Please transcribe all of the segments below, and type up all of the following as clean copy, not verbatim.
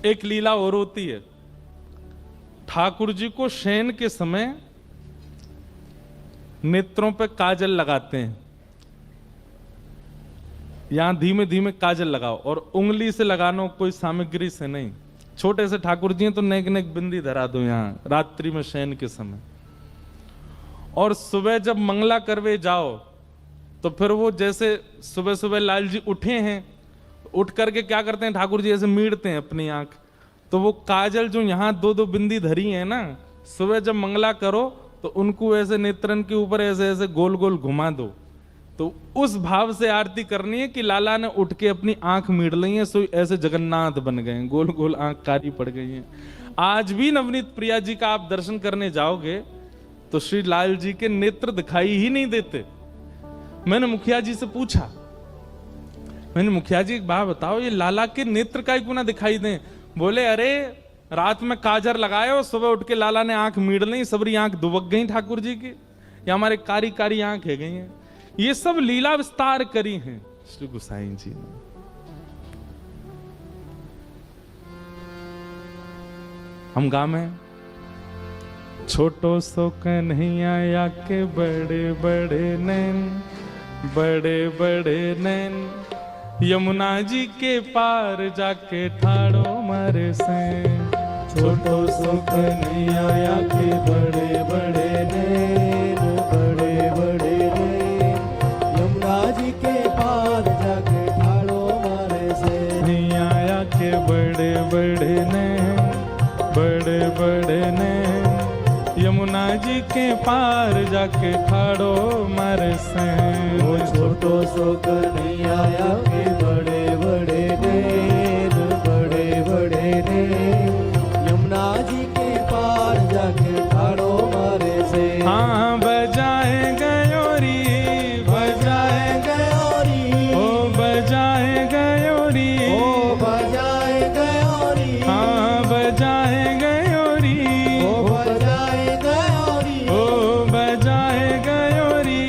एक लीला और होती है। ठाकुर जी को शयन के समय नेत्रों पे काजल लगाते हैं। यहां धीमे धीमे काजल लगाओ और उंगली से लगाना, कोई सामग्री से नहीं। छोटे से ठाकुर जी हैं तो नेक नेक बिंदी धरा दो यहां रात्रि में शयन के समय। और सुबह जब मंगला करवे जाओ तो फिर वो जैसे सुबह सुबह लाल जी उठे हैं, उठ करके क्या करते हैं, ठाकुर जी ऐसे मीड़ते हैं अपनी आंख। तो वो काजल जो यहाँ दो दो बिंदी धरी है ना, सुबह जब मंगला करो तो उनको ऐसे नेत्रन के ऊपर ऐसे ऐसे गोल गोल घुमा दो। तो उस भाव से आरती करनी है कि लाला ने उठ के अपनी आंख मीड़ ली है, सो ऐसे जगन्नाथ बन गए, गोल गोल आंख कारी पड़ गई है। आज भी नवनीत प्रिया जी का आप दर्शन करने जाओगे तो श्री लाल जी के नेत्र दिखाई ही नहीं देते। मैंने मुखिया जी से पूछा, मैंने मुखिया जी एक बात बताओ, ये लाला के नेत्र का क्यों ना दिखाई दें? बोले अरे रात में काजर लगाए और सुबह उठ के लाला ने आंख मीड़ ली, सबरी आंख दुबक गई ठाकुर जी की, या हमारे कारी कारी आंख है गई हैं। ये सब लीला विस्तार करी हैं श्री गोसाई जी ने। हम गामे छोटो सो कन्हैया या के बड़े बड़े नैन, बड़े बड़े नैन, यमुना जी के पार जाके ठाड़ो मारे से। छोटो सो कन्हैया या के बड़े बड़े नैन, बड़े बड़े नैन, यमुना जी के पार जाके ठाड़ो मारे से। कन्हैया के बड़े बड़े नैन, बड़े बड़े नैन, यमुना जी के पार जाके ठाड़ो मारे से। वो छोटो सो कन्हैया के बड़े बड़े नैन, बड़े बड़े नैन, यमुना जी के पार जाके ठाड़ो मारे से। हाँ बजाए गयोरी, बजाए गयोरी, ओ बजाए गयोरी, ओ बजाए गयोरी, हाँ बजाए गयोरी, ओ बजाए गयोरी, ओ बजाए गयोरी,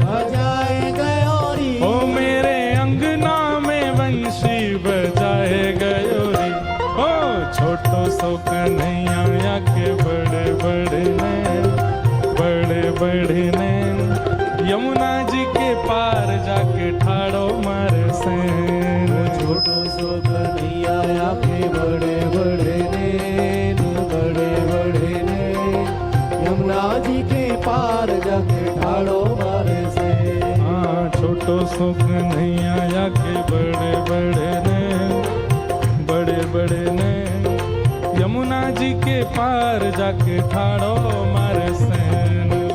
बजाए गयोरी, ओ मेरे अंगना में बंशी बजाए गयोरी। ओ छोटो सो कन्हैया के बड़े बड़े नैन, बड़े बड़े नैन, यमुना जी के पार जाके ठाड़ो मारे से। छोटो सो कन्हैया के बड़े बड़े नैन, बड़े बड़े नैन, यमुना जी के पार जाके ठाड़ो मारे से। हाँ छोटो सो कन्हैया के बड़े बड़े नैन, बड़े बड़े नैन, यमुना जी के पार जाके ठाड़ो मारे से।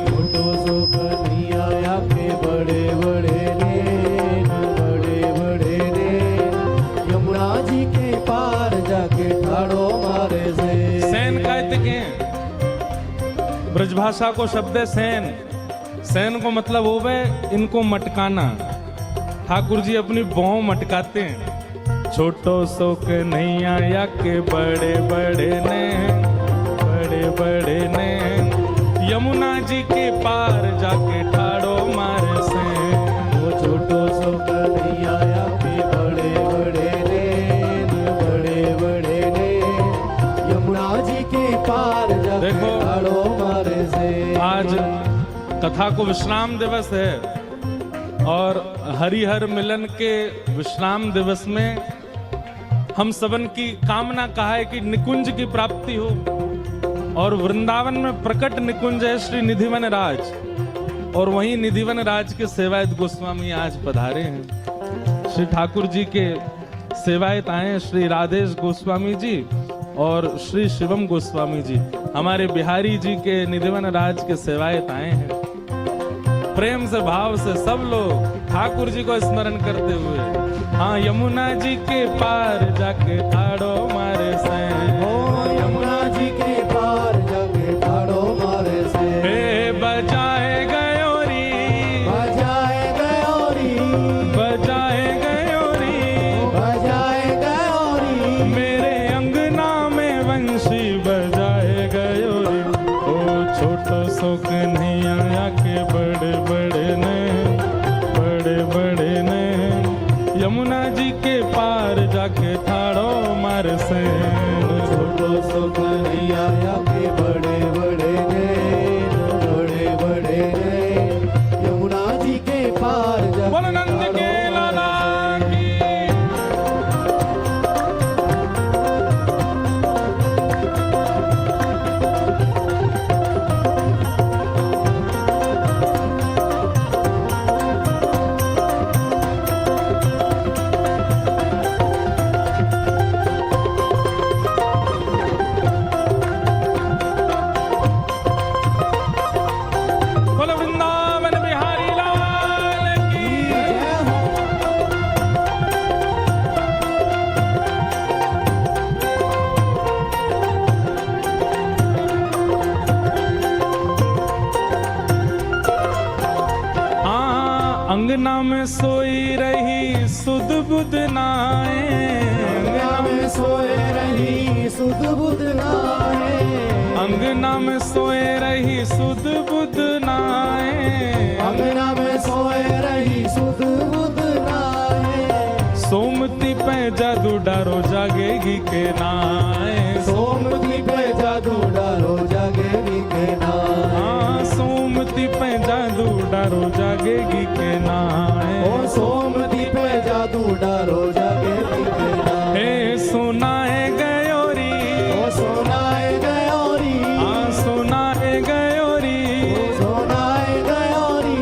छोटो सो कन्हैया के बड़े बड़े नैन, बड़े बड़े नैन, यमुना जी के पार जाके ठाड़ो मारे से। सैन कहते के ब्रजभाषा को शब्द है सैन। सैन को मतलब होवे इनको मटकाना। ठाकुर जी अपनी भौं मटकाते हैं। छोटो सो कन्हैया के बड़े बड़े नैन, बड़े बड़े नैन, यमुना जी के पार जाके ठाड़ो मारे से। वो छोटो सो कन्हैया के बड़े बड़े नैन, बड़े बड़े नैन, यमुना जी के पार जाके ठाड़ो मारे से। आज कथा को विश्राम दिवस है और हरिहर मिलन के विश्राम दिवस में हम सबन की कामना कहा है कि निकुंज की प्राप्ति हो। और वृंदावन में प्रकट निकुंज है श्री निधिवन राज, और वहीं निधिवन राज के सेवायत गोस्वामी आज पधारे हैं। श्री ठाकुर जी के सेवायत आए हैं श्री राधेश गोस्वामी जी और श्री शिवम गोस्वामी जी, हमारे बिहारी जी के निधिवन राज के सेवायत आए हैं। प्रेम से भाव से सब लोग ठाकुर जी को स्मरण करते हुए, हाँ यमुना जी के पार जाके ठाड़ो मारे से। ओ यमुना जी के पार जाके ठाड़ो मारे से। हे बजाए गयोरी, बजाए गयोरी, बजाए गयोरी, बजाए गयोरी, मेरे अंगना में वंशी बजाए गयोरी। ओ छोटो सो कन्हैया के बड़े बड़े नैन, बड़े बड़े नैन, यमुना जी के पार जाके ठाड़ो मार सैन। छोटो सो कन्हैया के बड़े बड़े नैन, बड़े बड़े नैन, यमुना जी के पार जाके बोलो नंद के लाला की। बोलो वृंदावन बिहारी लाल की। अंगना में सोई रही सुध बुध नाए, अंगना में सोए रही सुध बुध नाए, अंगना में सोए रही सुध बुध नाए, अंगना में सोए रही सुध बुध नाए, सोमती पे जादू डारो जागेगी के नाए। सोमती पे जादू डालो जागेगी के नाए, सोमती पे जादू डारो जागेगी के नाए। ओ सोमती पे जादू डालो जागेगी के नाए, हे सुनाए गयोरी, ओ सोनाए गयोरी, सुनाए गयोरी, सोनाए गयोरी,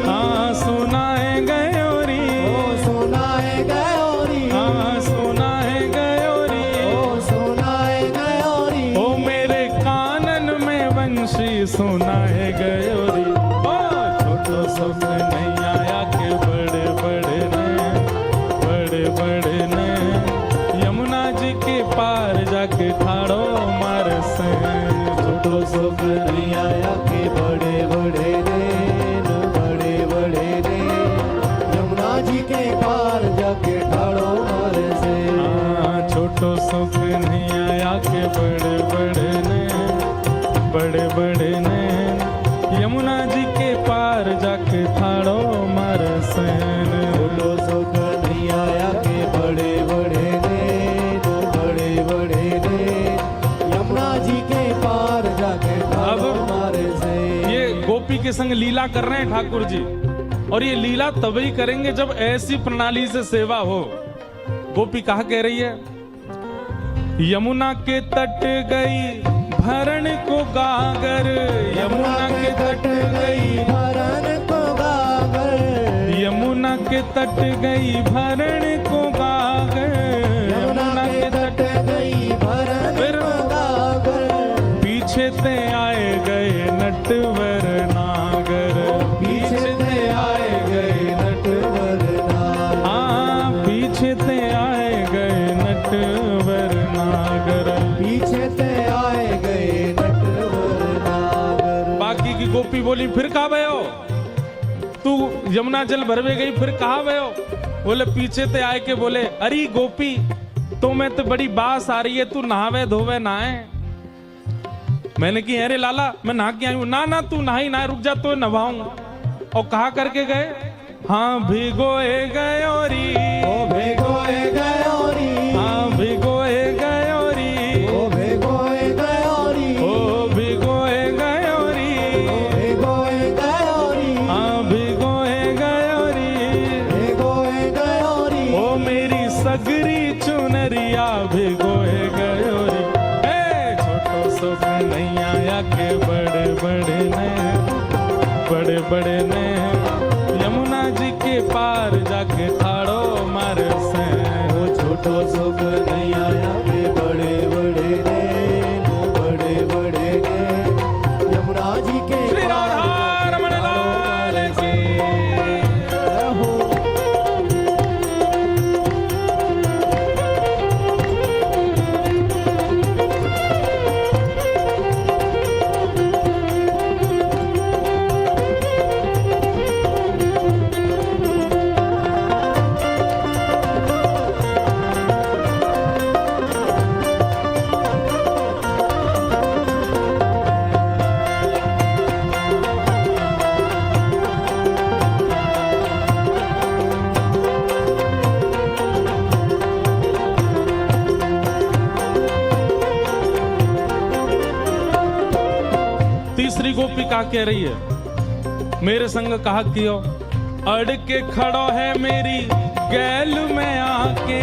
सुनाए गयोरी, ओ सोनाए गयोरी, सुनाए गयोरी। ओ सोनाए गयोरी, ओ मेरे कानन में वंशी सुनाए गयोरी। ओ छोटो सो कन्हैया के बड़े बड़े ने, बड़े बड़े ने, यमुना जी के पार जाके ठाड़ो मार सैन। छोटो सो कन्हैया के बड़े बड़े नैन, बड़े बड़े नैन, यमुना जी के पार जाके ठाड़ो मारे से। छोटो सो कन्हैया के बड़े बड़े ने, बड़े बड़े ने, यमुना जी के पार जाके ठाड़ो मार सैन। छोटो सो कन्हैया के बड़े बड़े नैन, बड़े बड़े नैन, यमुना जी के पार जाके ठाड़ो मारे से। ये गोपी के संग लीला कर रहे हैं ठाकुर जी, और ये लीला तभी करेंगे जब ऐसी प्रणाली से सेवा हो। गोपी कहा कह रही है, यमुना के तट गई भरण को गागर, यमुना के तट गई, भरण को गागर, यमुना के तट गई भरण को गागर, यमुना के तट गई भरण को गागर, पीछे ते आए गए नटवर नागर, पीछे ते आए गए नटवर नागर, पीछे ते आए गए नटवर नागर, पीछे ते आए गए नटवर नागर। बाकी की गोपी बोली फिर कहा भयो, तू यमुना जल भरवे गई फिर कहा भयो? बोले पीछे ते आए के बोले, अरे गोपी तो मैं तो बड़ी बास आ रही है, तू नहावे धोवे नहाए। मैंने की अरे लाला मैं नहा के आई हूं। ना ना तू नहाई ना, रुक जा तो नहाऊं। और कहा करके गए, हाँ भिगोए गयोरी, ओ भिगोए गयोरी, हाँ भिगोए गयोरी, ओ भिगोए गयोरी, ओ भिगोए गयोरी, ओ भिगोए गयोरी, हाँ भिगोए गयोरी, भिगोए गयोरी, ओ मेरी सगरी चुनरिया भिगोए गयोरी। छोटो सो कन्हैया के बड़े बड़े ने, बड़े बड़े ने, यमुना जी के पार जाके ठाड़ो मार सैन। ओ छोटो सो कन्हैया के बड़े बड़े नैन, बड़े बड़े नैन, यमुना जी के श्री राधा रमण लाल की। हो। गोपी का कह रही है, मेरे संग कहा कियो, अड़ के खड़ो है मेरी गैल में आके,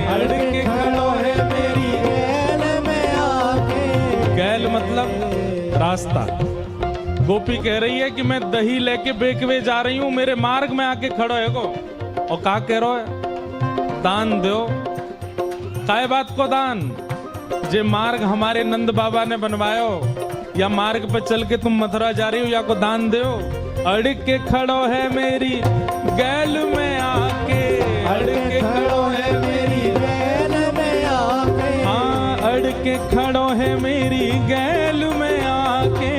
अड़ के खड़ो है मेरी गैल में आके। गैल मतलब रास्ता। गोपी कह रही है कि मैं दही लेके बेकवे जा रही हूं, मेरे मार्ग में आके खड़ो है को। और का कह रहा है, दान दो। काय बात को दान? जे मार्ग हमारे नंद बाबा ने बनवायो, या मार्ग पे चल के तुम मथुरा जा रही हो, या को दान दो। अड़ के खड़ो है मेरी गैल में आके, अड़ के खड़ो है मेरी गैल में आके। हाँ, अड़ के खड़ो है मेरी गैल में आके,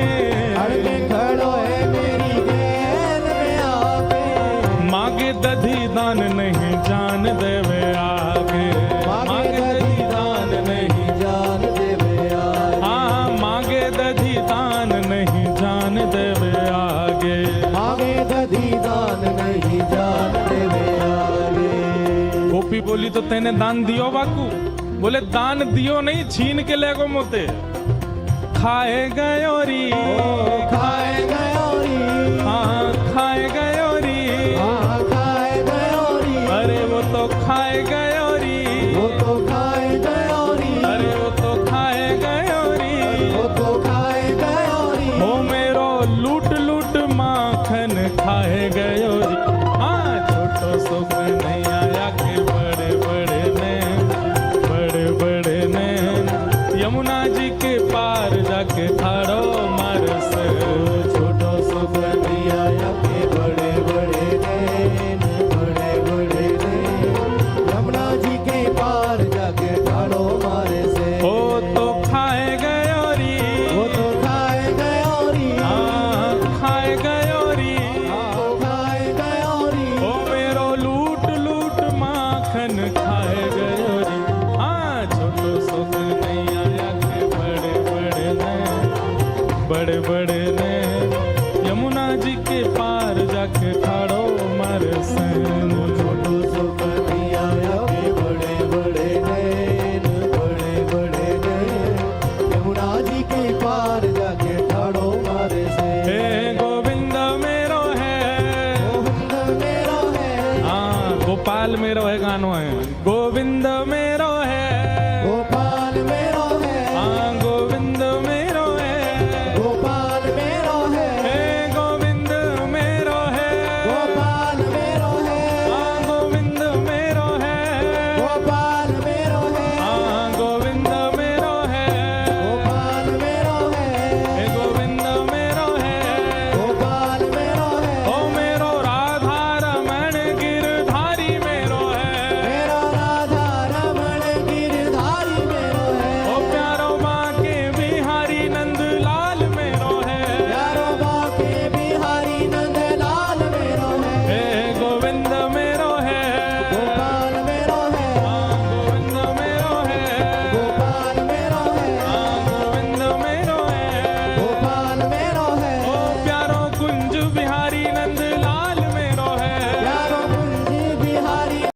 अड़ के खड़ो है मेरी गैल में आके। मांगे दधी दान नहीं जान देवे आगे, मांगे दधी दान नहीं जान देवे आगे। हाँ, मांगे दधी दान नहीं जान देवे आगे, मांगे दधी दान नहीं जान देवे आगे। गोपी बोली तो तेने दान दियो बाकू? बोले दान दियो नहीं, छीन के ले गो मोते। खाए गयो री, खाए गयो री। हाँ खाए गयो री, हाँ खाए गयो री। अरे वो तो खाए गयो री, वो तो खाए गयो री। अरे वो तो खाए गयो री, वो तो खाए गयो री। हो मेरो लूट लूट माखन खाए गयो री। हाँ, छोटो सुख नहीं आया के बड़े बड़े ने, बड़े बड़े ने, यमुना जी के पार जाके ठाड़ो मार से। छोटो सुख नहीं आया के बड़े बड़े ने, बड़े बड़े ने, यमुना जी के पार जाके ठाड़ो मारे से। हो तो खाए गयो री, वो तो खाए गयो री। हाँ खाए गयो री, हाँ खाए गयो री। ओ मेरो लूट लूट माखन खाए गयो री। हाँ, छोटो सुख नहीं आया के बड़े बड़े ने, बड़े बड़े ने, यमुना जी के पार जाके ठाड़ो मार से।